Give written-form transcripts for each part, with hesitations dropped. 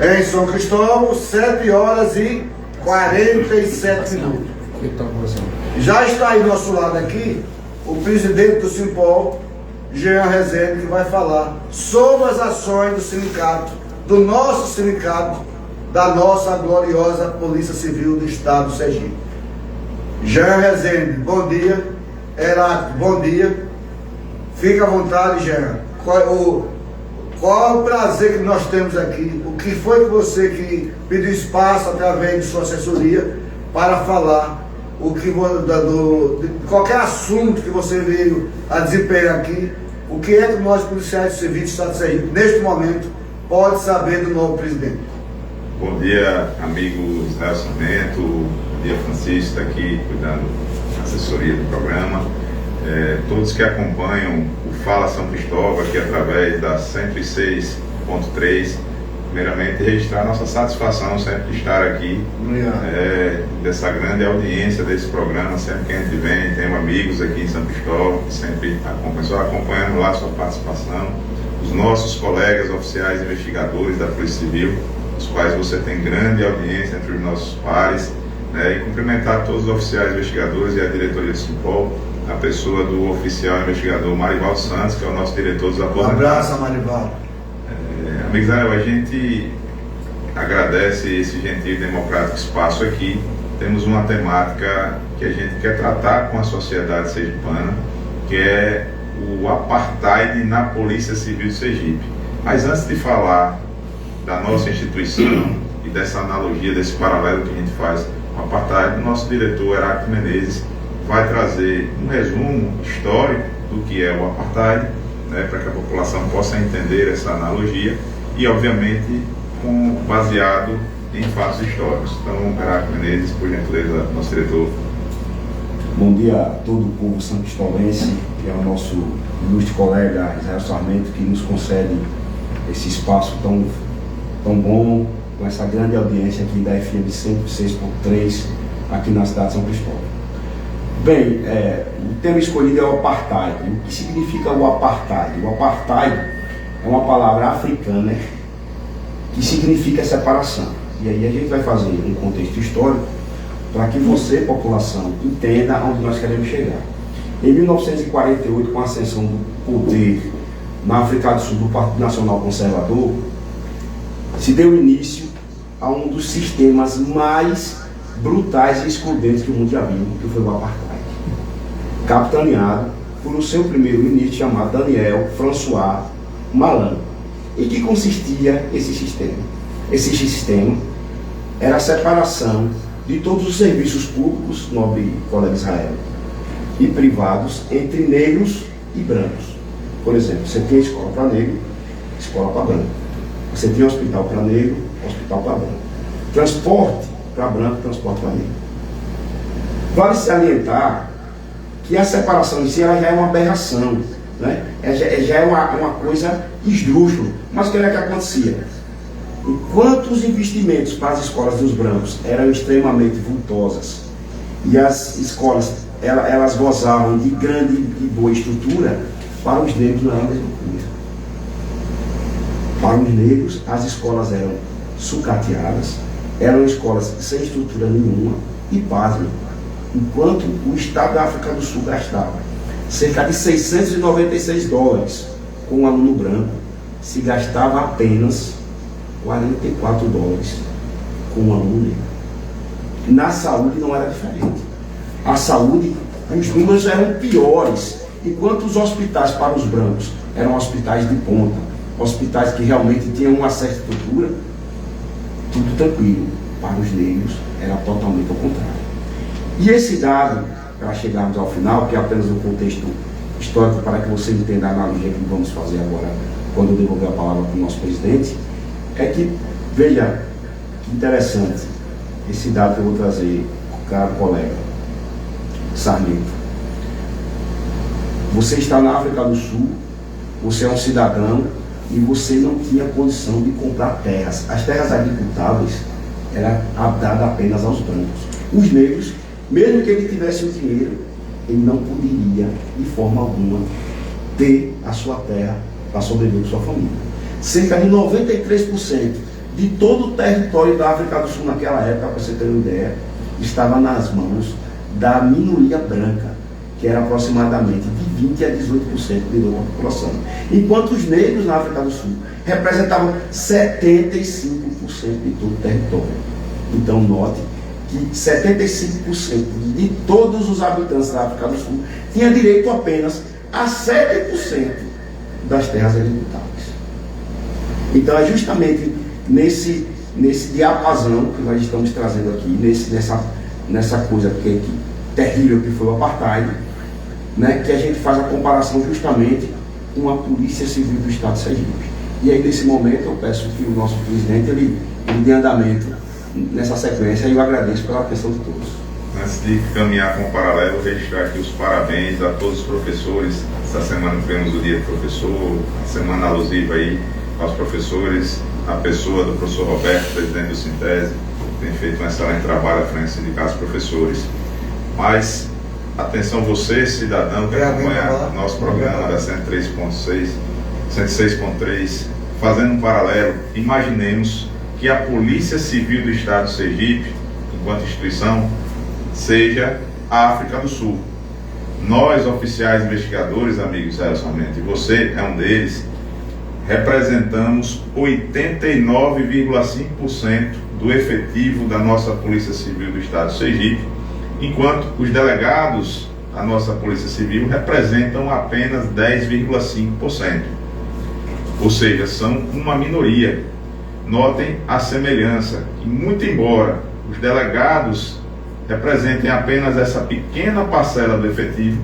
Em São Cristóvão, 7 horas e 47 minutos. Já está aí do nosso lado aqui o presidente do Simpol, Jean Rezende, que vai falar sobre as ações do sindicato, do nosso sindicato, da nossa gloriosa Polícia Civil do Estado do Sergipe. Jean Rezende, bom dia. Heráclito, bom dia. Fica à vontade, Jean. Qual é o prazer que nós temos aqui? O que foi que você que pediu espaço através de sua assessoria para falar de qualquer assunto que você veio a desempenhar aqui? O que é que nós, policiais de serviço do Estado de Sergipe, neste momento, pode saber do novo presidente? Bom dia, amigos Nelson Bento. Bom dia, Francisco, está aqui cuidando da assessoria do programa. Todos que acompanham o Fala São Cristóvão aqui através da 106.3, primeiramente registrar nossa satisfação sempre de estar aqui, dessa grande audiência desse programa. Sempre que a gente vem, temos amigos aqui em São Cristóvão que sempre acompanhando lá a sua participação, os nossos colegas oficiais investigadores da Polícia Civil, os quais você tem grande audiência entre os nossos pares, e cumprimentar todos os oficiais investigadores e a diretoria do Simpol, a pessoa do oficial investigador Marivaldo Santos, que é o nosso diretor dos aposentados. Um abraço, Marivaldo. Amigos, a gente agradece esse gentil e democrático espaço aqui. Temos uma temática que a gente quer tratar com a sociedade sergipana, que é o apartheid na Polícia Civil de Sergipe. Mas antes de falar da nossa instituição e dessa analogia, desse paralelo que a gente faz com o apartheid, o nosso diretor Heráclito Menezes vai trazer um resumo histórico do que é o apartheid, para que a população possa entender essa analogia e, obviamente, baseado em fatos históricos. Então, Heráclito Menezes, por gentileza, nosso diretor. Bom dia a todo o povo são cristóvense, que é o nosso ilustre colega Israel Sarmento, que nos concede esse espaço tão bom, com essa grande audiência aqui da FM 106.3, aqui na cidade de São Cristóvão. Bem, o tema escolhido é o apartheid. O que significa o apartheid? O apartheid é uma palavra africana que significa separação. E aí a gente vai fazer um contexto histórico para que você, população, entenda onde nós queremos chegar. Em 1948, com a ascensão do poder na África do Sul do Partido Nacional Conservador, se deu início a um dos sistemas mais brutais e excludentes que o mundo já viu, que foi o apartheid, capitaneado por o seu primeiro-ministro chamado Daniel François Malan. Em que consistia esse sistema? Esse sistema era a separação de todos os serviços públicos, nobre colega Israel, e privados, entre negros e brancos. Por exemplo, você tinha escola para negro, escola para branco. Você tinha hospital para negro, hospital para branco. Transporte para branco, transporte para negro. Vale salientar que a separação em si ela já é uma aberração, já é uma coisa esdrúxula. Mas o que é que acontecia? Enquanto os investimentos para as escolas dos brancos eram extremamente vultosas e as escolas elas gozavam de grande e boa estrutura, para os negros não era a mesma coisa. Para os negros, as escolas eram sucateadas, eram escolas sem estrutura nenhuma e, pasmem, enquanto o Estado da África do Sul gastava cerca de $696 com um aluno branco, se gastava apenas $44 com um aluno negro. Na saúde não era diferente. A saúde, os números eram piores, enquanto os hospitais para os brancos eram hospitais de ponta, hospitais que realmente tinham uma certa estrutura, tudo tranquilo. Para os negros era totalmente ao contrário. E esse dado, para chegarmos ao final, que é apenas um contexto histórico para que você entenda a analogia que vamos fazer agora, quando eu devolver a palavra para o nosso presidente, é que, veja, que interessante, esse dado que eu vou trazer, caro colega Sarmento. Você está na África do Sul, você é um cidadão e você não tinha condição de comprar terras. As terras agricultáveis eram dadas apenas aos brancos. Os negros, mesmo que ele tivesse o dinheiro, ele não poderia, de forma alguma, ter a sua terra para sobreviver com sua família. Cerca de 93% de todo o território da África do Sul naquela época, para você ter uma ideia, estava nas mãos da minoria branca, que era aproximadamente de 20% a 18% de toda a população. Enquanto os negros na África do Sul representavam 75% de todo o território. Então note que 75% de todos os habitantes da África do Sul tinha direito apenas a 7% das terras hereditárias. Então é justamente nesse diapasão que nós estamos trazendo aqui, nessa coisa terrível que foi o apartheid, né, que a gente faz a comparação justamente com a Polícia Civil do Estado de Sergipe. E aí nesse momento eu peço que o nosso presidente ele dê andamento nessa sequência e eu agradeço pela atenção de todos. Antes de caminhar com o paralelo, registrar aqui os parabéns a todos os professores. Essa semana tivemos o Dia do Professor, a semana alusiva aí aos professores, a pessoa do professor Roberto, presidente do Sintese, tem feito um excelente trabalho à frente do Sindicato dos Professores. Mas, atenção você, cidadão, que acompanha nosso programa da 106.3, fazendo um paralelo, imaginemos que a Polícia Civil do Estado de Sergipe, enquanto instituição, seja a África do Sul. Nós, oficiais investigadores, amigos, e você é um deles, representamos 89,5% do efetivo da nossa Polícia Civil do Estado de Sergipe, enquanto os delegados da nossa Polícia Civil representam apenas 10,5%. Ou seja, são uma minoria. Notem a semelhança, que muito embora os delegados representem apenas essa pequena parcela do efetivo,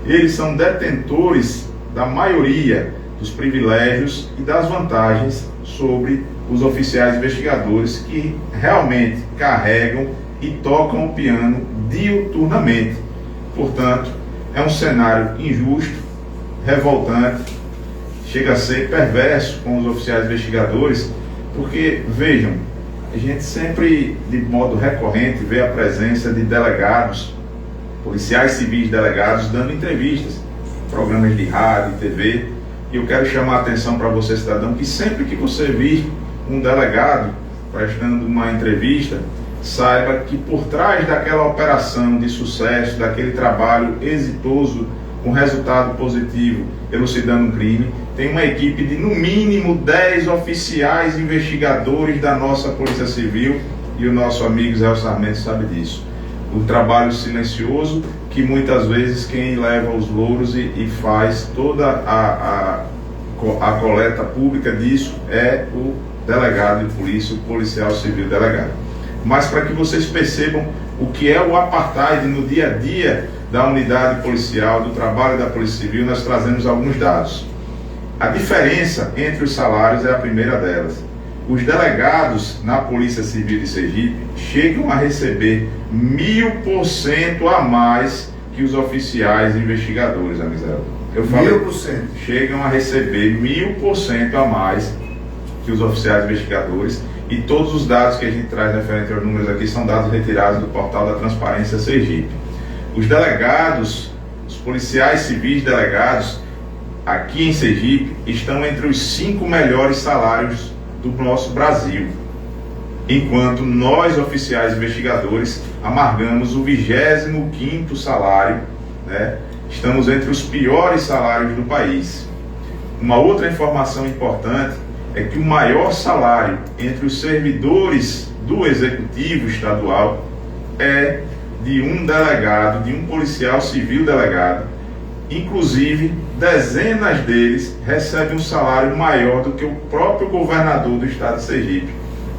eles são detentores da maioria dos privilégios e das vantagens sobre os oficiais investigadores que realmente carregam e tocam o piano diuturnamente. Portanto, é um cenário injusto, revoltante, chega a ser perverso com os oficiais investigadores, porque, vejam, a gente sempre, de modo recorrente, vê a presença de delegados, policiais civis delegados, dando entrevistas, programas de rádio, TV, e eu quero chamar a atenção para você, cidadão, que sempre que você vir um delegado prestando uma entrevista, saiba que por trás daquela operação de sucesso, daquele trabalho exitoso, com resultado positivo, elucidando um crime, tem uma equipe de no mínimo 10 oficiais investigadores da nossa Polícia Civil, e o nosso amigo Zé Sarmento sabe disso. O trabalho silencioso que muitas vezes quem leva os louros e faz toda a coleta pública disso é o delegado de polícia, o policial civil delegado. Mas para que vocês percebam o que é o apartheid no dia a dia da unidade policial, do trabalho da Polícia Civil, nós trazemos alguns dados. A diferença entre os salários é a primeira delas. Os delegados na Polícia Civil de Sergipe chegam a receber 1000% a mais que os oficiais investigadores, Amizel. Eu falei, 1000%. Chegam a receber 1000% a mais que os oficiais investigadores, e todos os dados que a gente traz referente aos números aqui são dados retirados do portal da Transparência Sergipe. Os delegados, os policiais civis delegados aqui em Sergipe estão entre os 5 melhores salários do nosso Brasil, enquanto nós, oficiais investigadores, amargamos o 25º salário, né? Estamos entre os piores salários do país. Uma outra informação importante é que o maior salário entre os servidores do Executivo Estadual é de um delegado, de um policial civil delegado. Inclusive, dezenas deles recebem um salário maior do que o próprio governador do estado de Sergipe.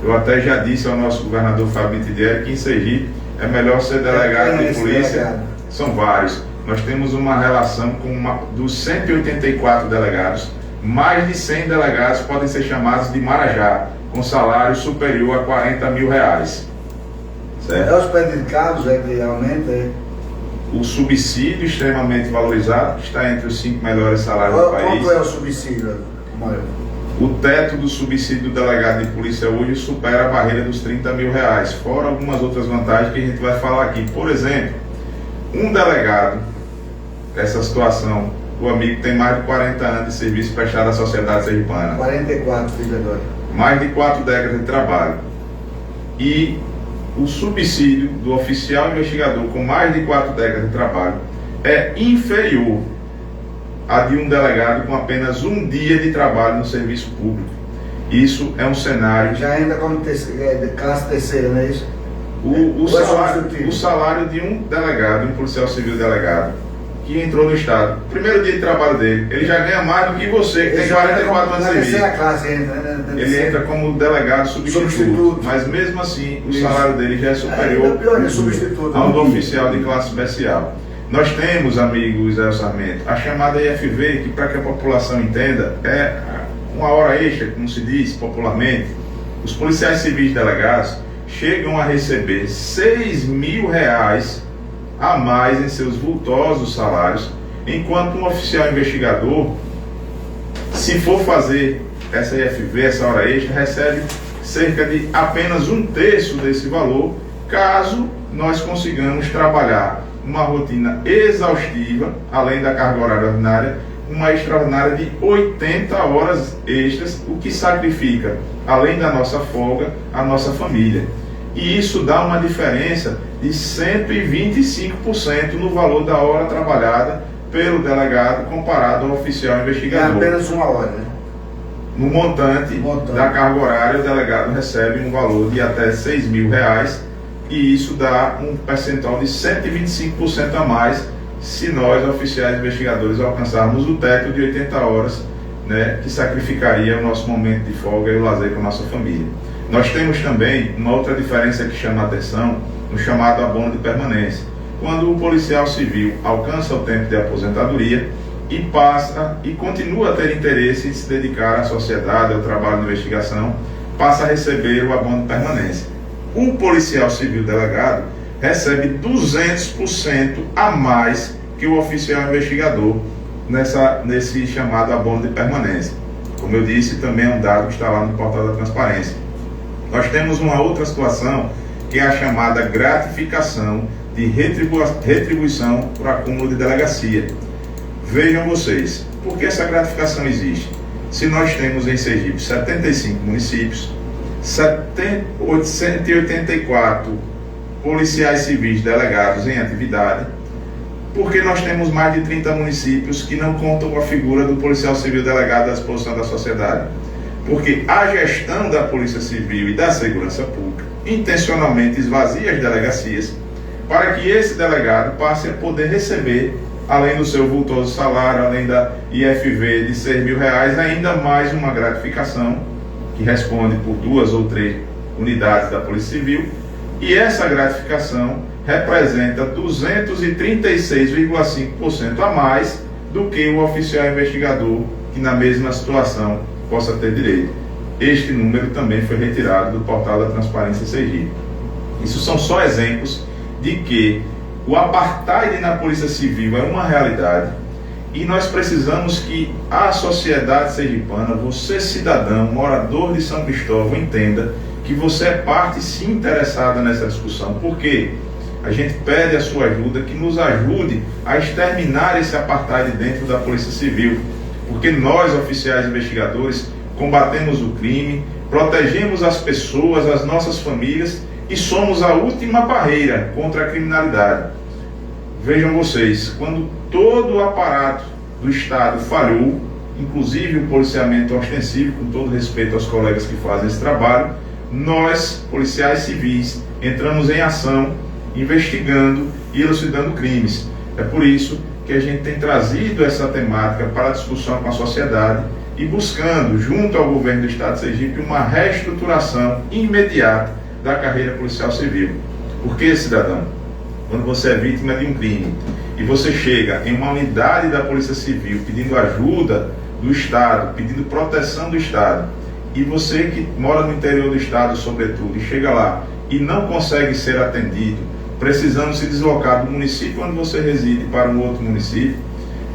Eu até já disse ao nosso governador Fábio Tidieri que em Sergipe é melhor ser delegado de polícia. São vários. Nós temos uma relação com dos 184 delegados, mais de 100 delegados podem ser chamados de Marajá, com salário superior a R$40 mil. Certo? É os predicados, realmente. O subsídio extremamente valorizado, que está entre os 5 melhores salários do país. Quanto é o subsídio maior? O teto do subsídio do delegado de polícia hoje supera a barreira dos R$30 mil, fora algumas outras vantagens que a gente vai falar aqui. Por exemplo, um delegado, essa situação, o amigo tem mais de 40 anos de serviço prestado à sociedade sergipana. 44, filho agora. mais de 4 décadas de trabalho, e o subsídio do oficial investigador com mais de 4 décadas de trabalho é inferior a de um delegado com apenas um dia de trabalho no serviço público. Isso é um cenário... Já entra como classe terceira, não é isso? O salário de um delegado, um policial civil delegado, que entrou no Estado, primeiro dia de trabalho dele, ele já ganha mais do que você, que tem 44 anos de serviço. Ele entra como delegado substituto, mas mesmo assim o salário dele já é superior ao do oficial de classe especial. Nós temos, amigos Zé Sarmento, a chamada IFV, que, para que a população entenda, é uma hora extra, como se diz popularmente. Os policiais civis delegados chegam a receber R$6.000 a mais em seus vultosos salários, enquanto um oficial investigador, se for fazer essa IFV, essa hora extra, recebe cerca de apenas 1/3 desse valor, caso nós consigamos trabalhar uma rotina exaustiva, além da carga horária ordinária, uma extraordinária de 80 horas extras, o que sacrifica, além da nossa folga, a nossa família. E isso dá uma diferença de 125% no valor da hora trabalhada pelo delegado comparado ao oficial investigador. É apenas uma hora, né? No montante da carga horária, o delegado recebe um valor de até R$6.000, e isso dá um percentual de 125% a mais se nós, oficiais investigadores, alcançarmos o teto de 80 horas, né, que sacrificaria o nosso momento de folga e o lazer com a nossa família. Nós temos também uma outra diferença que chama a atenção, no chamado abono de permanência. Quando o policial civil alcança o tempo de aposentadoria e passa e continua a ter interesse em se dedicar à sociedade, ao trabalho de investigação, passa a receber o abono de permanência. O policial civil delegado recebe 200% a mais que o oficial investigador nesse chamado abono de permanência. Como eu disse, também é um dado que está lá no portal da transparência. Nós temos uma outra situação, que é a chamada gratificação de retribuição por acúmulo de delegacia. Vejam vocês, por que essa gratificação existe? Se nós temos em Sergipe 75 municípios, 884 policiais civis delegados em atividade, porque nós temos mais de 30 municípios que não contam com a figura do policial civil delegado à disposição da sociedade. Porque a gestão da Polícia Civil e da Segurança Pública intencionalmente esvazia as delegacias para que esse delegado passe a poder receber, além do seu vultoso salário, além da IFV de R$6.000, ainda mais uma gratificação que responde por 2 ou 3 unidades da Polícia Civil, e essa gratificação representa 236,5% a mais do que o oficial investigador que na mesma situação possa ter direito. Este número também foi retirado do portal da Transparência Sergipe. Isso são só exemplos de que o apartheid na Polícia Civil é uma realidade, e nós precisamos que a sociedade sergipana, você cidadão, morador de São Cristóvão, entenda que você é parte sim interessada nessa discussão, porque a gente pede a sua ajuda, que nos ajude a exterminar esse apartheid dentro da Polícia Civil, porque nós, oficiais investigadores, combatemos o crime, protegemos as pessoas, as nossas famílias, e somos a última barreira contra a criminalidade. Vejam vocês, quando todo o aparato do Estado falhou, inclusive o policiamento ostensivo, com todo respeito aos colegas que fazem esse trabalho, nós, policiais civis, entramos em ação, investigando e elucidando crimes. É por isso que a gente tem trazido essa temática para a discussão com a sociedade e buscando, junto ao governo do Estado de Sergipe, uma reestruturação imediata da carreira policial civil. Porque, cidadão, quando você é vítima de um crime e você chega em uma unidade da Polícia Civil pedindo ajuda do Estado, pedindo proteção do Estado, e você que mora no interior do Estado, sobretudo, e chega lá e não consegue ser atendido, precisando se deslocar do município onde você reside para um outro município,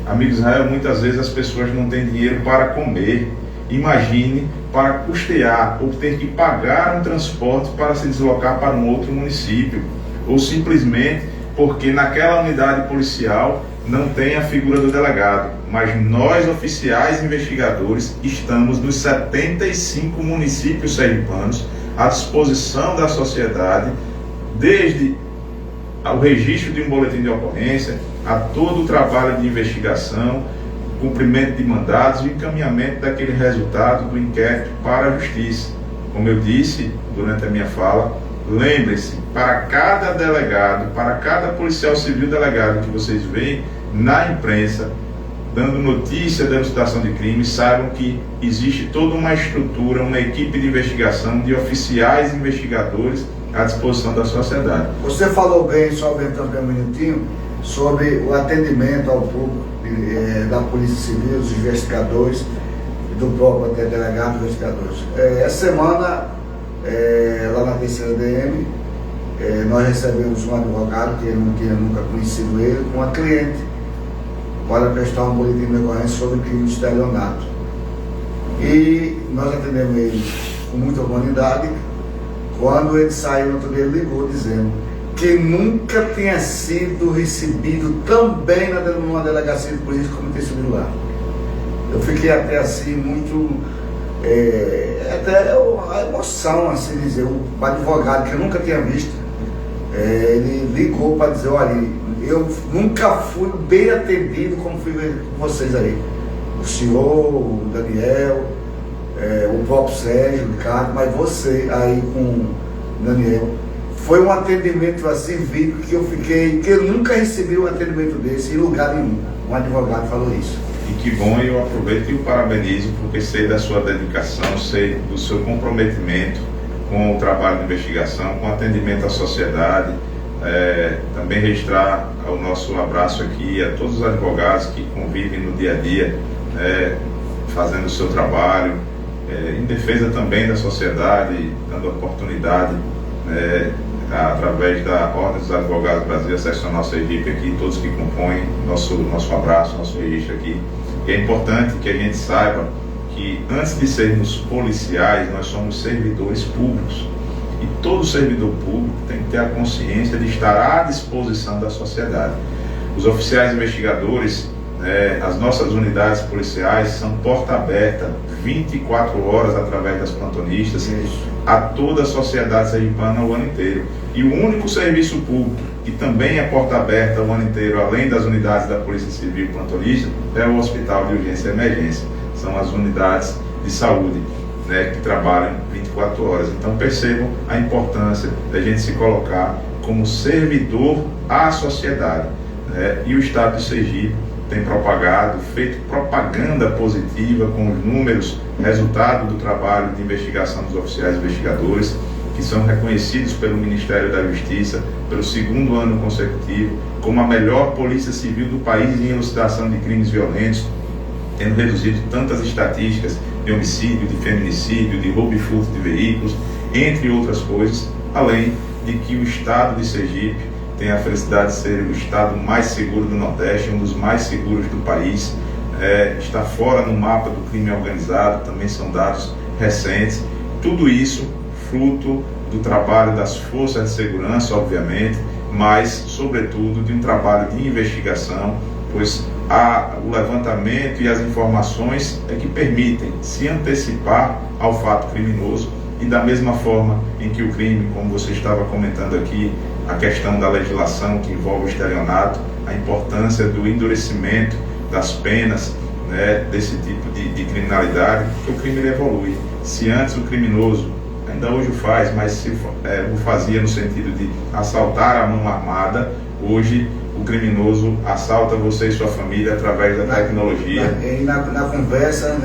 amigo Israel, muitas vezes as pessoas não têm dinheiro para comer. Imagine para custear ou ter que pagar um transporte para se deslocar para um outro município, ou simplesmente porque naquela unidade policial não tem a figura do delegado. mas nós, oficiais investigadores, estamos nos 75 municípios sergipanos à disposição da sociedade, desde o registro de um boletim de ocorrência, a todo o trabalho de investigação, cumprimento de mandados e encaminhamento daquele resultado do inquérito para a justiça. Como eu disse durante a minha fala, lembre-se, para cada delegado, para cada policial civil delegado que vocês veem na imprensa, dando notícia da elucidação de crimes, saibam que existe toda uma estrutura, uma equipe de investigação de oficiais investigadores à disposição da sociedade. Você falou bem, só aumentando um minutinho, sobre o atendimento ao público da Polícia Civil, dos investigadores, do próprio até delegado dos investigadores. Essa semana, lá na terceira DM, nós recebemos um advogado que eu não tinha nunca conhecido ele, com uma cliente, para prestar um boletim de ocorrência sobre crime de estelionato. E nós atendemos ele com muita humanidade. Quando ele saiu, no outro dia ele ligou dizendo que nunca tinha sido recebido tão bem numa delegacia de polícia como tem sido lá. Eu fiquei até assim muito, até a emoção, assim dizer, o advogado que eu nunca tinha visto, ele ligou para dizer, olha, eu nunca fui bem atendido como fui com vocês aí. O senhor, o Daniel, o próprio Sérgio, o Ricardo, mas você aí com o Daniel. Foi um atendimento assim, vídeo, que eu fiquei, que eu nunca recebi um atendimento desse em lugar nenhum. Um advogado falou isso. E que bom, eu aproveito e o parabenizo, porque sei da sua dedicação, sei do seu comprometimento com o trabalho de investigação, com o atendimento à sociedade. Também registrar o nosso abraço aqui a todos os advogados que convivem no dia a dia, fazendo o seu trabalho, em defesa também da sociedade, dando oportunidade, através da Ordem dos Advogados do Brasil, a Seccional Sergipe aqui, todos que compõem nosso abraço, nosso registro aqui. E é importante que a gente saiba que antes de sermos policiais, nós somos servidores públicos. E todo servidor público tem que ter a consciência de estar à disposição da sociedade. Os oficiais investigadores, as nossas unidades policiais são porta aberta 24 horas através das plantonistas a toda a sociedade sergipana o ano inteiro. E o único serviço público que também é porta aberta o ano inteiro, além das unidades da Polícia Civil e plantonista, é o Hospital de Urgência e Emergência. São as unidades de saúde, que trabalham 24 horas. Então percebam a importância da gente se colocar como servidor à sociedade. E o Estado de Sergipe tem propagado, feito propaganda positiva com os números, resultado do trabalho de investigação dos oficiais investigadores, que são reconhecidos pelo Ministério da Justiça pelo 2º ano consecutivo como a melhor polícia civil do país em elucidação de crimes violentos, tendo reduzido tantas estatísticas de homicídio, de feminicídio, de roubo e furto de veículos, entre outras coisas, além de que o Estado de Sergipe tem a felicidade de ser o estado mais seguro do Nordeste, um dos mais seguros do país, está fora no mapa do crime organizado, também são dados recentes. Tudo isso fruto do trabalho das forças de segurança, obviamente, mas, sobretudo, de um trabalho de investigação, pois o levantamento e as informações que permitem se antecipar ao fato criminoso, e da mesma forma em que o crime, como você estava comentando aqui, a questão da legislação que envolve o estelionato, a importância do endurecimento das penas, desse tipo de criminalidade, porque o crime evolui. Se antes o criminoso, ainda hoje o faz, mas se o fazia no sentido de assaltar a mão armada, hoje o criminoso assalta você e sua família através da tecnologia. Na conversa,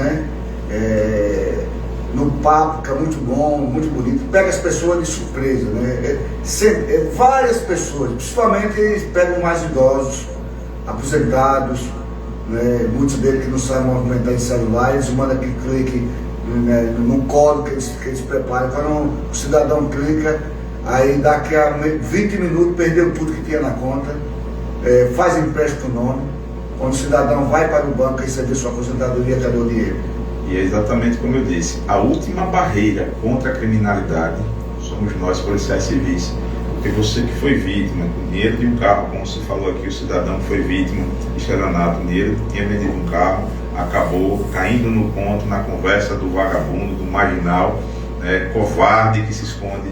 no papo, que é muito bom, muito bonito, pega as pessoas de surpresa, várias pessoas, principalmente eles pegam mais idosos, aposentados, muitos deles que não sabem movimentar em celular, eles mandam aquele clique no código que eles preparam. Quando o cidadão clica, aí daqui a 20 minutos perdeu tudo que tinha na conta, faz empréstimo do nome, quando o cidadão vai para o banco receber sua aposentadoria, cadê o dinheiro? E é exatamente como eu disse, a última barreira contra a criminalidade somos nós, policiais civis. porque você que foi vítima, com dinheiro de um carro, como você falou aqui, o cidadão que foi vítima de estelionato, o dinheiro que tinha vendido um carro, acabou caindo no ponto, na conversa do vagabundo, do marginal, covarde que se esconde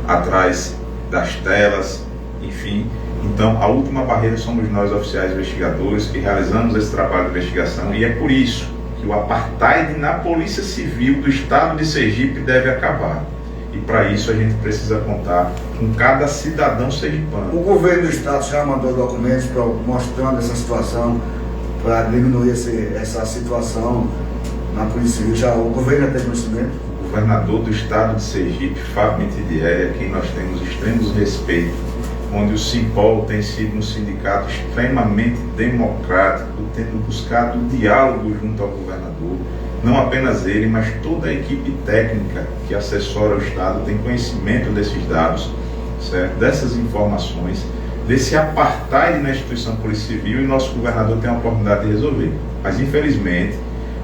atrás das telas, enfim. Então, a última barreira somos nós, oficiais investigadores, que realizamos esse trabalho de investigação, e é por isso que o apartheid na Polícia Civil do Estado de Sergipe deve acabar. E para isso a gente precisa contar com cada cidadão sergipano. O governo do Estado já mandou documentos mostrando essa situação, para diminuir essa situação na Polícia Civil. O governo já tem conhecimento? O governador do Estado de Sergipe, Fábio Mitidieri, a quem nós temos extremos respeito, onde o Simpol tem sido um sindicato extremamente democrático, tendo buscado o diálogo junto ao governador. Não apenas ele, mas toda a equipe técnica que assessora o Estado tem conhecimento desses dados, certo? Dessas informações, desse apartheid na instituição Polícia Civil, e nosso governador tem a oportunidade de resolver. Mas, infelizmente,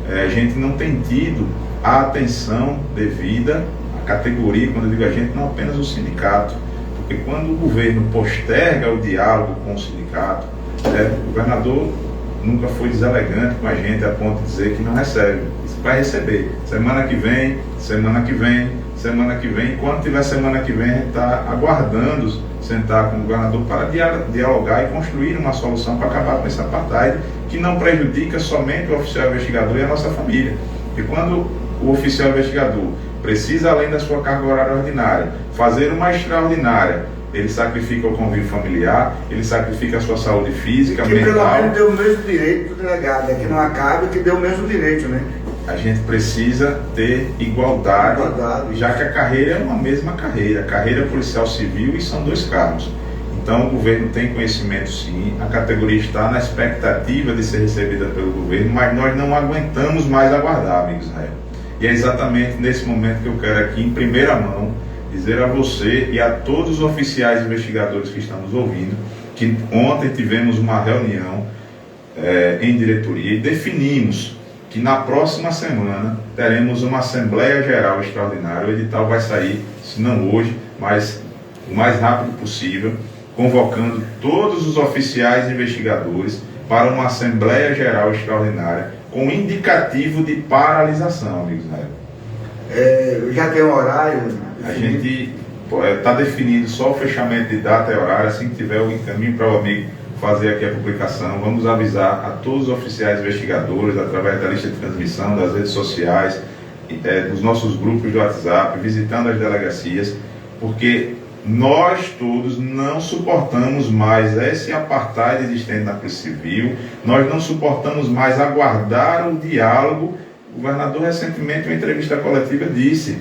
a gente não tem tido a atenção devida à categoria, quando eu digo a gente, não apenas o sindicato. Porque quando o governo posterga o diálogo com o sindicato, o governador nunca foi deselegante com a gente a ponto de dizer que não recebe. Isso vai receber. Semana que vem, semana que vem, semana que vem. Enquanto tiver semana que vem, a gente está aguardando sentar com o governador para dialogar e construir uma solução para acabar com esse apartheid, que não prejudica somente o oficial investigador e a nossa família. Porque quando o oficial investigador precisa, além da sua carga horária ordinária, fazer uma extraordinária, ele sacrifica o convívio familiar, ele sacrifica a sua saúde física, que mental. Pelo menos deu o mesmo direito do delegado, que não acabe, que deu o mesmo direito, né? A gente precisa ter igualdade, já que a carreira é uma mesma carreira, a carreira policial civil, e são 2 cargos. Então o governo tem conhecimento sim, a categoria está na expectativa de ser recebida pelo governo, mas nós não aguentamos mais aguardar, amigo Israel. E é exatamente nesse momento que eu quero aqui, em primeira mão, dizer a você e a todos os oficiais investigadores que estão nos ouvindo, que ontem tivemos uma reunião em diretoria e definimos que na próxima semana teremos uma Assembleia Geral Extraordinária. O edital vai sair, se não hoje, mas o mais rápido possível, convocando todos os oficiais investigadores para uma Assembleia Geral Extraordinária com indicativo de paralisação, amigo Israel. Já tem um horário? A gente está definindo só o fechamento de data e horário. Assim que tiver o encaminho para o amigo fazer aqui a publicação, vamos avisar a todos os oficiais investigadores através da lista de transmissão, das redes sociais, dos nossos grupos de WhatsApp, visitando as delegacias, porque nós todos não suportamos mais esse apartheid existente na Polícia Civil, nós não suportamos mais aguardar o diálogo. O governador recentemente, em uma entrevista coletiva, disse,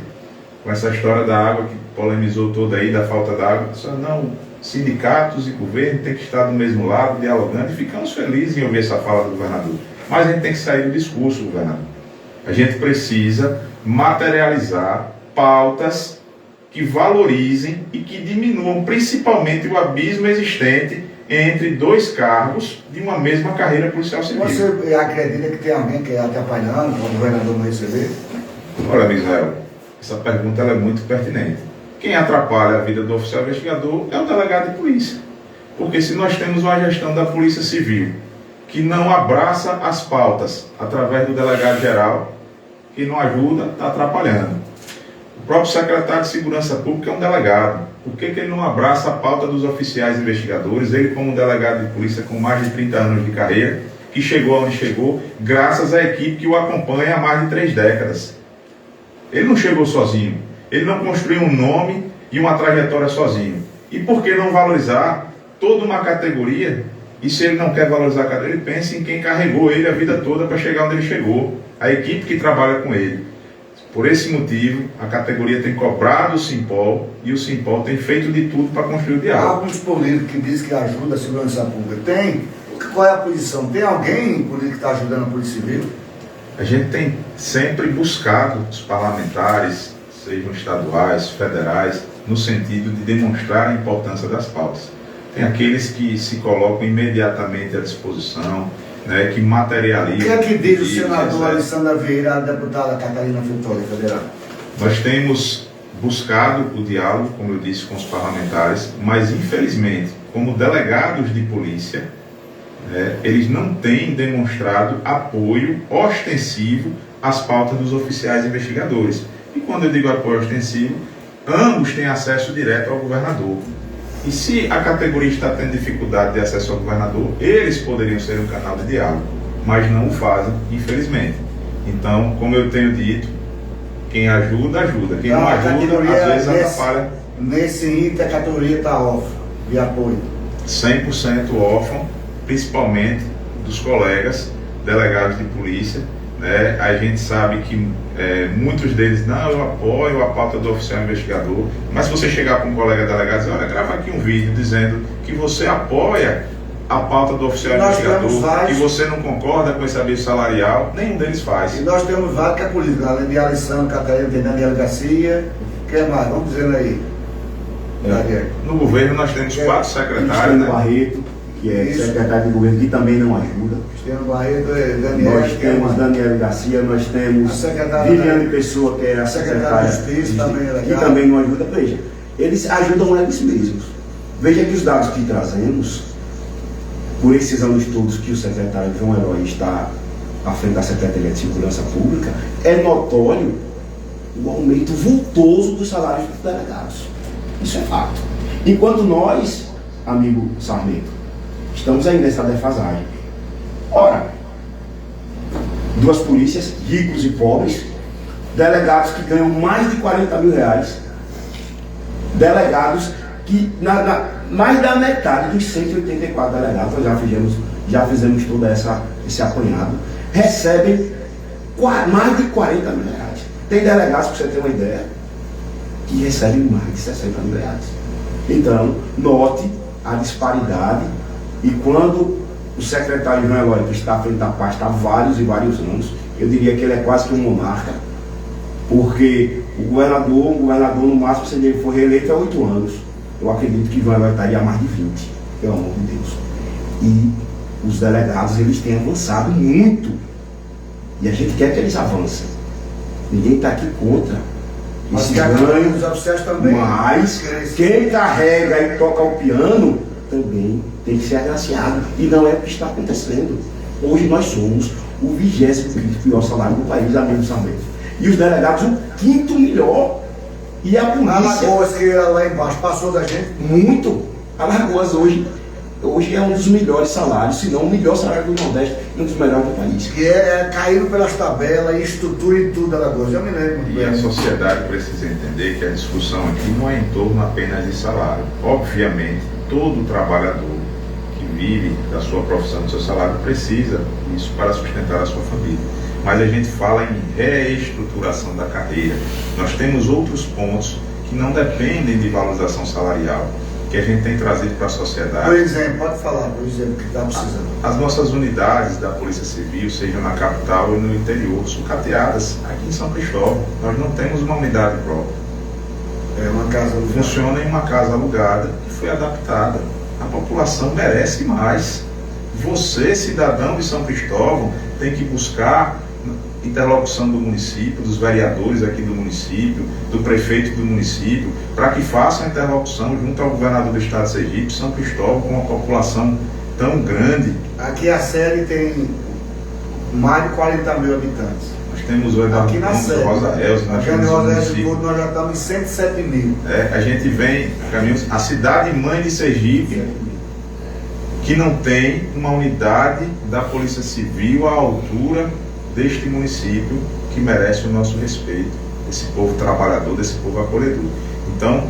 com essa história da água que polemizou toda aí, da falta d'água, disse, não, sindicatos e governo têm que estar do mesmo lado, dialogando, e ficamos felizes em ouvir essa fala do governador. Mas a gente tem que sair do discurso, governador. A gente precisa materializar pautas que valorizem e que diminuam principalmente o abismo existente entre 2 cargos de uma mesma carreira policial civil. Você acredita que tem alguém que está atrapalhando para o governador não receber? Olha, amigo Israel, essa pergunta ela é muito pertinente. Quem atrapalha a vida do oficial investigador é o delegado de polícia. Porque se nós temos uma gestão da Polícia Civil que não abraça as pautas através do delegado geral, que não ajuda, está atrapalhando. O próprio secretário de Segurança Pública é um delegado. Por que ele não abraça a pauta dos oficiais investigadores? Ele, como delegado de polícia com mais de 30 anos de carreira, que chegou onde chegou, graças à equipe que o acompanha há mais de 3 décadas. Ele não chegou sozinho. Ele não construiu um nome e uma trajetória sozinho. E por que não valorizar toda uma categoria? E se ele não quer valorizar a categoria, ele pensa em quem carregou ele a vida toda para chegar onde ele chegou. A equipe que trabalha com ele. Por esse motivo, a categoria tem cobrado o Simpol e o Simpol tem feito de tudo para construir o diálogo. Há alguns políticos que dizem que ajuda a segurança pública. Tem? Qual é a posição? Tem alguém político que está ajudando a Polícia Civil? A gente tem sempre buscado os parlamentares, sejam estaduais, federais, no sentido de demonstrar a importância das pautas. Tem aqueles que se colocam imediatamente à disposição, que materializam. O que é que diz o senador Alessandra Vieira, a deputada Catarina Frutória, federal? Nós temos buscado o diálogo, como eu disse, com os parlamentares, mas infelizmente, como delegados de polícia, eles não têm demonstrado apoio ostensivo às pautas dos oficiais investigadores. E quando eu digo apoio ostensivo, ambos têm acesso direto ao governador. E se a categoria está tendo dificuldade de acesso ao governador, eles poderiam ser um canal de diálogo, mas não o fazem, infelizmente. Então, como eu tenho dito, quem ajuda, ajuda. Quem não ajuda, às vezes atrapalha. Nesse ínter, a categoria está órfã de apoio. 100% órfã, principalmente dos colegas delegados de polícia. Né? A gente sabe que muitos deles, não, eu apoio a pauta do oficial investigador, mas se você chegar para um colega delegado e dizer, olha, grava aqui um vídeo dizendo que você apoia a pauta do oficial investigador, que você não concorda com esse aviso salarial, nenhum deles faz. E nós temos vários que é política, além de Alessandro Catarina, tem Daniel Garcia, que mais? Vamos dizendo aí. No governo nós temos 4 secretários, Cristiano Barreto, que é secretário de governo, que também não ajuda. Cristiano Barreto, Daniel. Nós temos Daniel Garcia, nós temos Viviane Pessoa, que é a secretária de Justiça, que também não ajuda. Veja, eles ajudam eles mesmos. Veja que os dados que trazemos, por esses anos todos que o secretário João Herói está à frente da Secretaria de Segurança Pública, é notório o aumento vultoso dos salários dos delegados. Isso é fato. Enquanto nós, amigo Sarmento, estamos aí nessa defasagem. Ora, duas polícias, ricos e pobres, delegados que ganham mais de 40 mil reais, delegados que mais da metade dos 184 delegados, nós já fizemos todo esse apanhado, recebem mais de 40 mil reais. Tem delegados, para você ter uma ideia, que recebem mais de 60 mil reais. Então, note a disparidade, e quando o secretário João Eloy, que está à frente da pasta há vários e vários anos, eu diria que ele é quase que um monarca, porque o governador no máximo, se ele for reeleito, é 8 anos. Eu acredito que João Eloy estaria há mais de 20, pelo amor de Deus. E os delegados, eles têm avançado muito, e a gente quer que eles avancem. Ninguém está aqui contra esse ganho, mas quem carrega e toca o piano também tem que ser agraciado, e não é o que está acontecendo. Hoje nós somos o 25º pior salário do país, amigo Sarmento, e os delegados o 5º melhor, e a polícia... Alagoas, que era lá embaixo, passou da gente? Muito. Alagoas hoje é um dos melhores salários, se não o melhor salário do Nordeste, um dos melhores do país. Que caíram pelas tabelas, e estrutura e tudo, Alagoas, já me lembro. E a sociedade precisa entender que a discussão aqui não é em torno apenas de salário. Obviamente, todo trabalhador que vive da sua profissão, do seu salário, precisa disso para sustentar a sua família. Mas a gente fala em reestruturação da carreira. Nós temos outros pontos que não dependem de valorização salarial, que a gente tem trazido para a sociedade. Por exemplo, pode falar, por exemplo, que está precisando. As nossas unidades da Polícia Civil, seja na capital ou no interior, sucateadas. Aqui em São Cristóvão, nós não temos uma unidade própria. É uma casa alugada. Funciona em uma casa alugada que foi adaptada. A população merece mais. Você, cidadão de São Cristóvão, tem que buscar interlocução do município, dos vereadores aqui do município, do prefeito do município, para que façam a interlocução junto ao governador do estado de Sergipe, São Cristóvão, com uma população tão grande. Aqui a sede tem mais de 40 mil habitantes. Nós temos hoje aqui na sede, Rosa Elza, nós temos Rosa Elza, nós já estamos em 107 mil. A gente vem, a cidade mãe de Sergipe, que não tem uma unidade da Polícia Civil à altura deste município, que merece o nosso respeito, desse povo trabalhador, desse povo acolhedor. Então,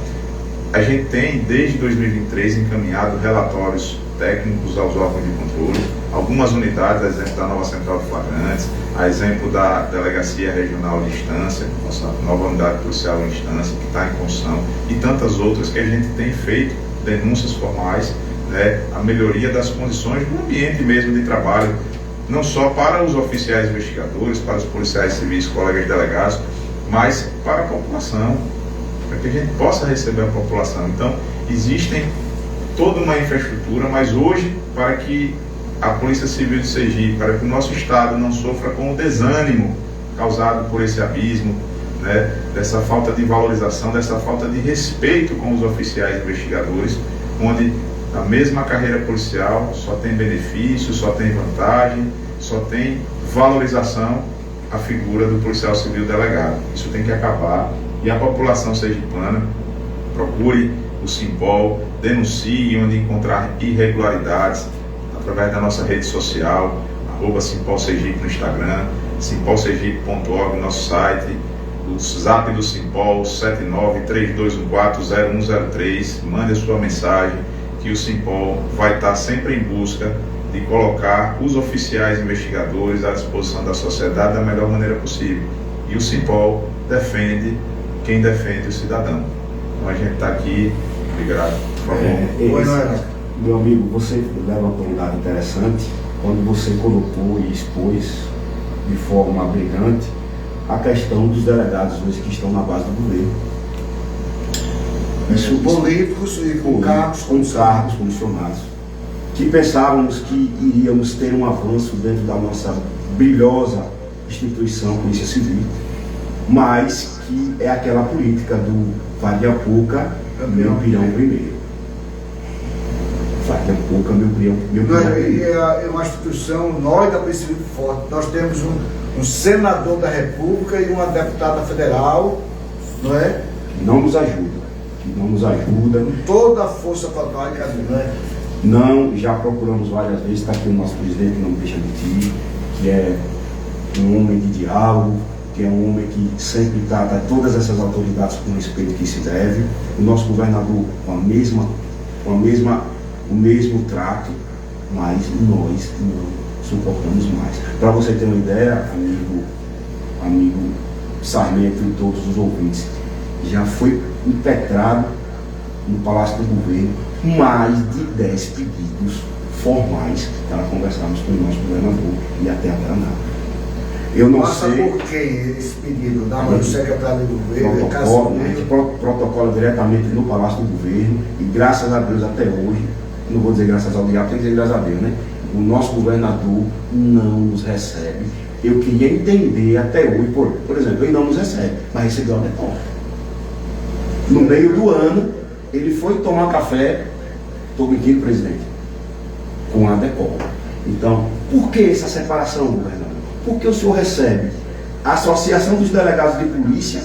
a gente tem, desde 2023, encaminhado relatórios técnicos aos órgãos de controle, algumas unidades, a exemplo da nova Central de Flagrantes, a exemplo da Delegacia Regional de Instância, nossa nova unidade policial em Instância, que está em construção, e tantas outras que a gente tem feito denúncias formais, né, a melhoria das condições do ambiente mesmo de trabalho, não só para os oficiais investigadores, para os policiais civis, colegas delegados, mas para a população, para que a gente possa receber a população. Então, existem toda uma infraestrutura, mas hoje, para que a Polícia Civil de Sergipe, para que o nosso Estado não sofra com o desânimo causado por esse abismo, né, dessa falta de valorização, dessa falta de respeito com os oficiais investigadores, onde a mesma carreira policial só tem benefício, só tem vantagem, só tem valorização a figura do policial civil delegado. Isso tem que acabar, e a população sergipana procure o Simpol, denuncie onde encontrar irregularidades através da nossa rede social, @SimpolSergipe no Instagram, simpolsergipe.org no nosso site, o zap do Simpol 7932140103. Mande a sua mensagem, que o Simpol vai estar sempre em busca de colocar os oficiais investigadores à disposição da sociedade da melhor maneira possível. E o Simpol defende quem defende o cidadão. Então a gente está aqui. Obrigado. Por favor. Meu amigo, você levantou um dado interessante quando você colocou e expôs de forma brilhante a questão dos delegados hoje que estão na base do governo. Isso, políticos e com cargos comissionados, que pensávamos que iríamos ter um avanço dentro da nossa brilhosa instituição Polícia Civil, mas que é aquela política do faria pouca, meu pirão primeiro. Faria pouca, meu pirão primeiro. É uma instituição, nós da Polícia Civil forte, nós temos um senador da República e uma deputada federal, não é? Que não nos ajuda. Toda a força total, não é? Não, já procuramos várias vezes, está aqui o nosso presidente, não deixa mentir, que é um homem de diálogo, que é um homem que sempre trata todas essas autoridades com o respeito que se deve. O nosso governador com o mesmo trato, mas nós não suportamos mais. Para você ter uma ideia, amigo Sarmento e todos os ouvintes, já foi impetrado no Palácio do Governo mais de 10 pedidos formais para conversarmos com o nosso governador e até agora nada. Eu não sei por que esse pedido da mão do secretário do governo, a gente protocola diretamente no Palácio do Governo e graças a Deus até hoje, não vou dizer graças ao diabo, tem que dizer graças a Deus, né? O nosso governador não nos recebe. Eu queria entender até hoje, por exemplo, ele não nos recebe, mas recebeu a decora. No meio do ano, ele foi tomar café, estou mentindo, presidente, com a decora. Então, por que essa separação, governador? Porque o senhor recebe a Associação dos Delegados de Polícia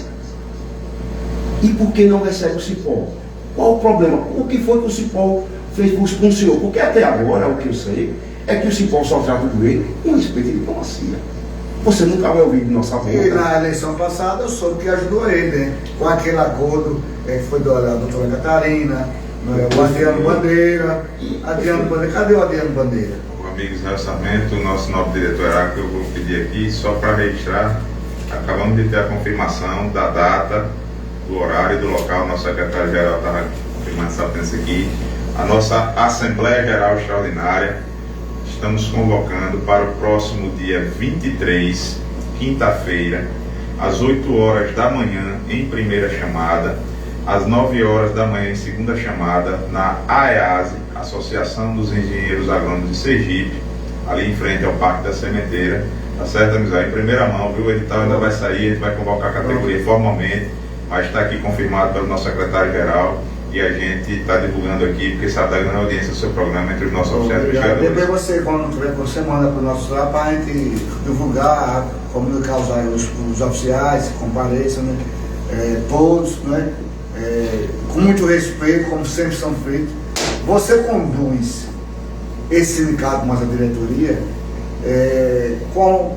e por que não recebe o Simpol? Qual o problema? O que foi que o Simpol fez com o senhor? Porque até agora, o que eu sei, é que o Simpol só trata do ele com respeito e diplomacia. Você nunca vai ouvir de nossa boca. E na eleição passada eu soube que ajudou ele, né? Com aquele acordo que foi da doutora Catarina, o Adriano Bandeira. Cadê o Adriano Bandeira? Amigo Israel Sarmento, o nosso novo diretor Heráclito, eu vou pedir aqui só para registrar. Acabamos de ter a confirmação da data, do horário e do local. Nosso secretário-geral estava confirmando essa presença aqui. A nossa Assembleia Geral Extraordinária, estamos convocando para o próximo dia 23, quinta-feira, às 8 horas da manhã, em primeira chamada, às 9 horas da manhã, em segunda chamada, na AEASE, Associação dos Engenheiros Agrônomos de Sergipe, ali em frente ao Parque da Sementeira. Tá certo, amizade? Em primeira mão, viu? O edital ainda vai sair, a gente vai convocar a categoria formalmente, mas está aqui confirmado pelo nosso secretário-geral e a gente está divulgando aqui, porque sabe da grande audiência do seu programa entre os nossos oficiais investigadores. Depois você, quando tiver, você manda para o nosso lá para a gente divulgar, comunicar os oficiais, que compareçam, né? Todos, né? Com muito respeito, como sempre são feitos. Você conduz esse sindicato, mas a diretoria, com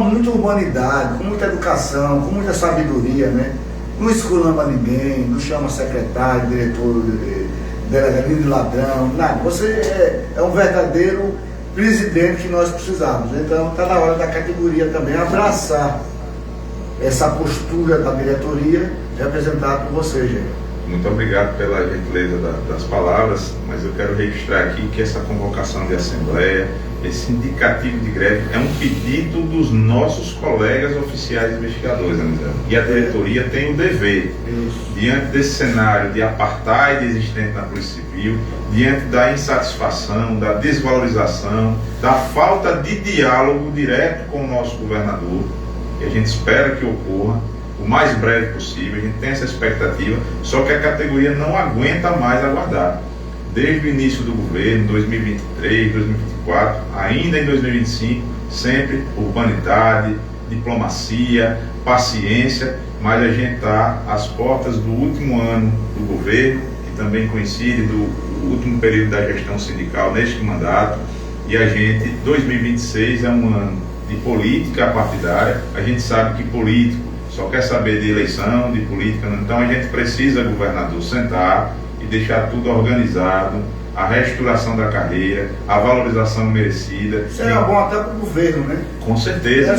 muita humanidade, com muita educação, com muita sabedoria, né? Não esculamba ninguém, não chama secretário, diretor, delegado de ladrão, nada. Você é um verdadeiro presidente que nós precisamos. Então está na hora da categoria também abraçar essa postura da diretoria representada por você, gente. Muito obrigado pela gentileza das palavras, mas eu quero registrar aqui que essa convocação de assembleia, esse indicativo de greve, é um pedido dos nossos colegas oficiais investigadores, André. E a diretoria tem o dever, diante desse cenário de apartheid existente na Polícia Civil, diante da insatisfação, da desvalorização, da falta de diálogo direto com o nosso governador, que a gente espera que ocorra, o o mais breve possível. A gente tem essa expectativa, só que a categoria não aguenta mais aguardar. Desde o início do governo, 2023, 2024, ainda em 2025, sempre urbanidade, diplomacia, paciência, mas a gente está às portas do último ano do governo, que também coincide do último período da gestão sindical neste mandato, e a gente, 2026 é um ano de política partidária. A gente sabe que político só quer saber de eleição, de política, então a gente precisa, governador, sentar e deixar tudo organizado, a reestruturação da carreira, a valorização merecida. Isso é bom até para o governo, né? Com certeza,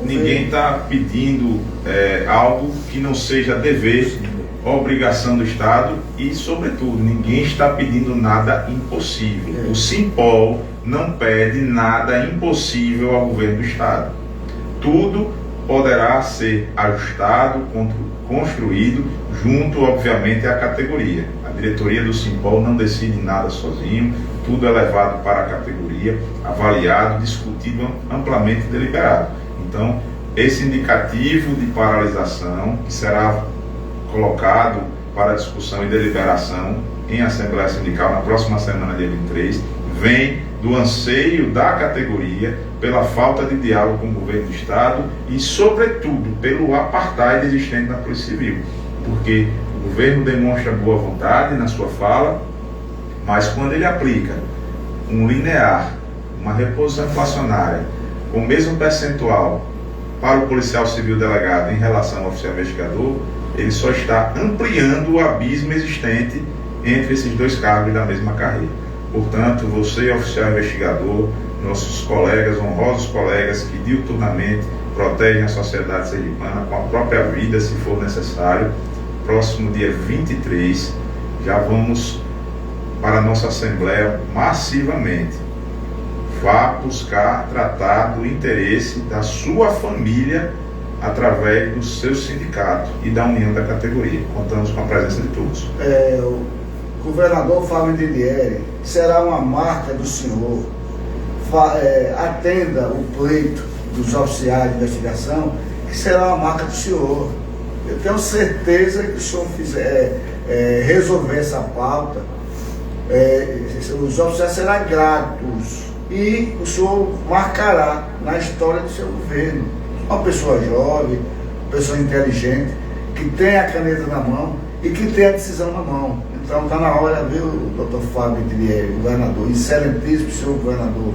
ninguém está pedindo algo que não seja dever, obrigação do Estado e, sobretudo, ninguém está pedindo nada impossível. O Simpol não pede nada impossível ao governo do Estado. Tudo poderá ser ajustado, construído, junto, obviamente, à categoria. A diretoria do Simpol não decide nada sozinho, tudo é levado para a categoria, avaliado, discutido, amplamente deliberado. Então, esse indicativo de paralisação, que será colocado para discussão e deliberação em Assembleia Sindical na próxima semana, dia 23, vem do anseio da categoria pela falta de diálogo com o governo do Estado e, sobretudo, pelo apartheid existente na Polícia Civil. Porque o governo demonstra boa vontade na sua fala, mas quando ele aplica um linear, uma reposição inflacionária, com o mesmo percentual para o policial civil delegado em relação ao oficial investigador, ele só está ampliando o abismo existente entre esses dois cargos da mesma carreira. Portanto, você, oficial investigador, nossos colegas, honrosos colegas que diuturnamente protegem a sociedade sergipana com a própria vida, se for necessário, próximo dia 23, já vamos para a nossa Assembleia massivamente. Vá buscar tratar do interesse da sua família através do seu sindicato e da união da categoria. Contamos com a presença de todos. O governador Fábio Dinieri, será uma marca do senhor, atenda o pleito dos oficiais de investigação, que será uma marca do senhor. Eu tenho certeza que o senhor resolver essa pauta, os oficiais serão gratos e o senhor marcará na história do seu governo. Uma pessoa jovem, uma pessoa inteligente, que tem a caneta na mão e que tem a decisão na mão. Então está na hora, viu, doutor Fábio Dinieri, governador, excelentíssimo senhor governador,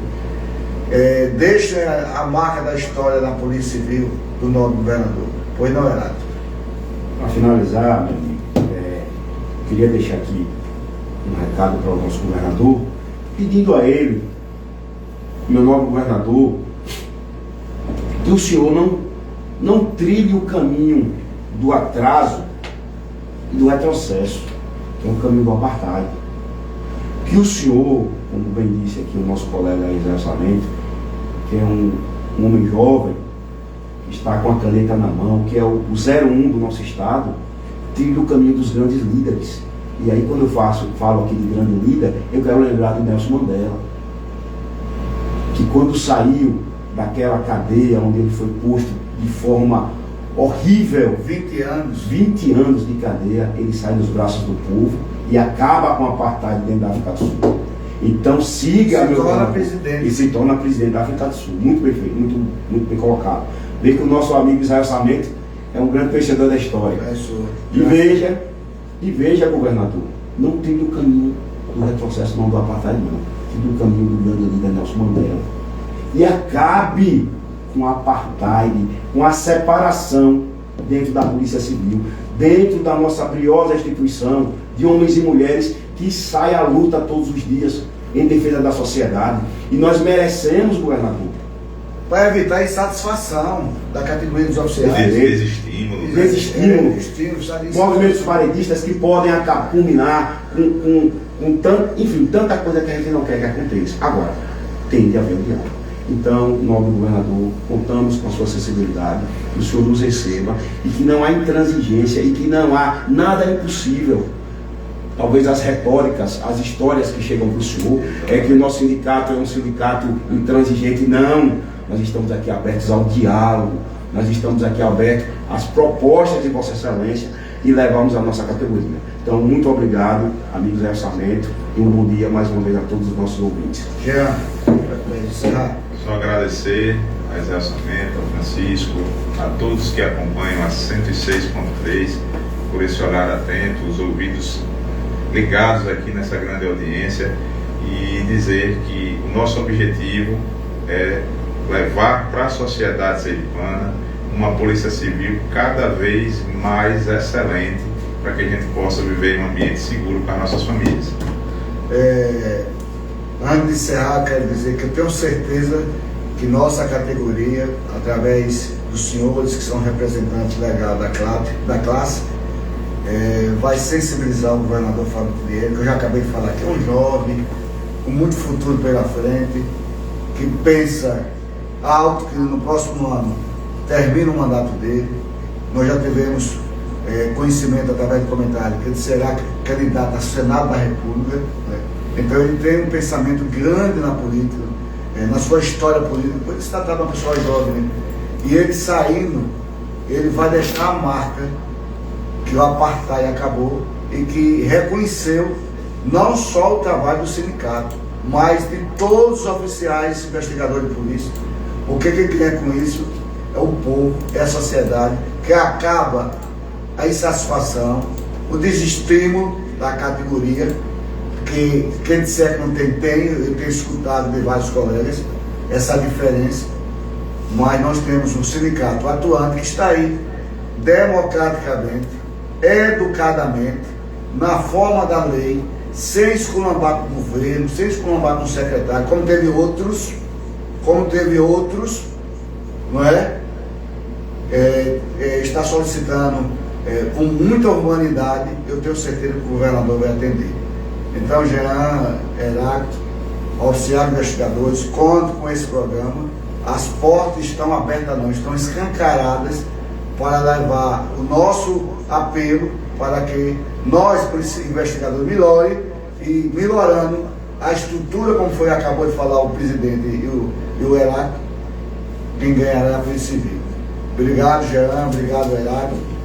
deixe a marca da história da Polícia Civil do novo governador. Pois não, Renato? Para finalizar, meu amigo, queria deixar aqui um recado para o nosso governador, pedindo a ele, meu novo governador, que o senhor não trilhe o caminho do atraso e do retrocesso, que é um caminho do apartheid. Que o senhor, como bem disse aqui o nosso colega José Sarmento, que é um homem jovem, que está com a caneta na mão, que é o 01 do nosso estado, trilhe o caminho dos grandes líderes. E aí, quando eu falo aqui de grande líder, eu quero lembrar de Nelson Mandela, que quando saiu daquela cadeia onde ele foi posto de forma horrível, 20 anos de cadeia, ele sai dos braços do povo e acaba com o apartheid dentro da África do Sul. Então siga meu presidente. E se torna presidente da África do Sul. Muito perfeito, muito bem colocado. Vê que o nosso amigo Israel Sarmento é um grande conhecedor da história. E veja, governador, não trilhe o caminho do retrocesso, não do apartheid, não. Trilhe o caminho do grande líder Nelson Mandela. E acabe com o apartheid, com a separação dentro da Polícia Civil, dentro da nossa briosa instituição de homens e mulheres que saem à luta todos os dias em defesa da sociedade. E nós merecemos, governador, para evitar a insatisfação da categoria dos oficiais. Desestímulos. Movimentos paredistas que podem culminar com tanta coisa que a gente não quer que aconteça. Agora, tem de haver um diálogo. Então, nobre governador, contamos com a sua sensibilidade, que o senhor nos receba e que não há intransigência e que não há nada impossível. Talvez as retóricas, as histórias que chegam para o senhor, é que o nosso sindicato é um sindicato intransigente. Não, nós estamos aqui abertos ao diálogo, nós estamos aqui abertos às propostas de Vossa Excelência e levamos a nossa categoria. Então, muito obrigado, amigos do Sarmento, e um bom dia mais uma vez a todos os nossos ouvintes. Jean, para encerrar. Só agradecer a Israel Sarmento, ao Francisco, a todos que acompanham a 106.3 por esse olhar atento, os ouvidos ligados aqui nessa grande audiência, e dizer que o nosso objetivo é levar para a sociedade sergipana uma polícia civil cada vez mais excelente, para que a gente possa viver em um ambiente seguro para nossas famílias. Antes de encerrar, quero dizer que eu tenho certeza que nossa categoria, através dos senhores que são representantes legais da classe, vai sensibilizar o governador Fábio Pinheiro, que eu já acabei de falar, que é um jovem com muito futuro pela frente, que pensa alto, que no próximo ano termina o mandato dele. Nós já tivemos conhecimento através do comentário que ele será candidato a Senado da República, né? Então ele tem um pensamento grande na política, na sua história política, por ele se tratar de uma pessoa jovem, né? E ele saindo, ele vai deixar a marca que o apartheid acabou e que reconheceu não só o trabalho do sindicato, mas de todos os oficiais investigadores de polícia. O que ele quer com isso? É o povo, é a sociedade, que acaba a insatisfação, o desestímulo da categoria, que quem disser que não tem, eu tenho escutado de vários colegas essa diferença, mas nós temos um sindicato atuante que está aí, democraticamente, educadamente, na forma da lei, sem esculambar com o governo, sem esculambar com o secretário, como teve outros, não é? Está solicitando com muita urbanidade. Eu tenho certeza que o governador vai atender. Então, Jean, Heráclito, oficiais investigadores, conto com esse programa. As portas estão abertas, não, estão escancaradas para levar o nosso apelo para que nós, investigadores, melhore e melhorando a estrutura, como acabou de falar o presidente e o Heráclito, quem ganhará é a Polícia Civil. Obrigado, Jean, obrigado, Heráclito.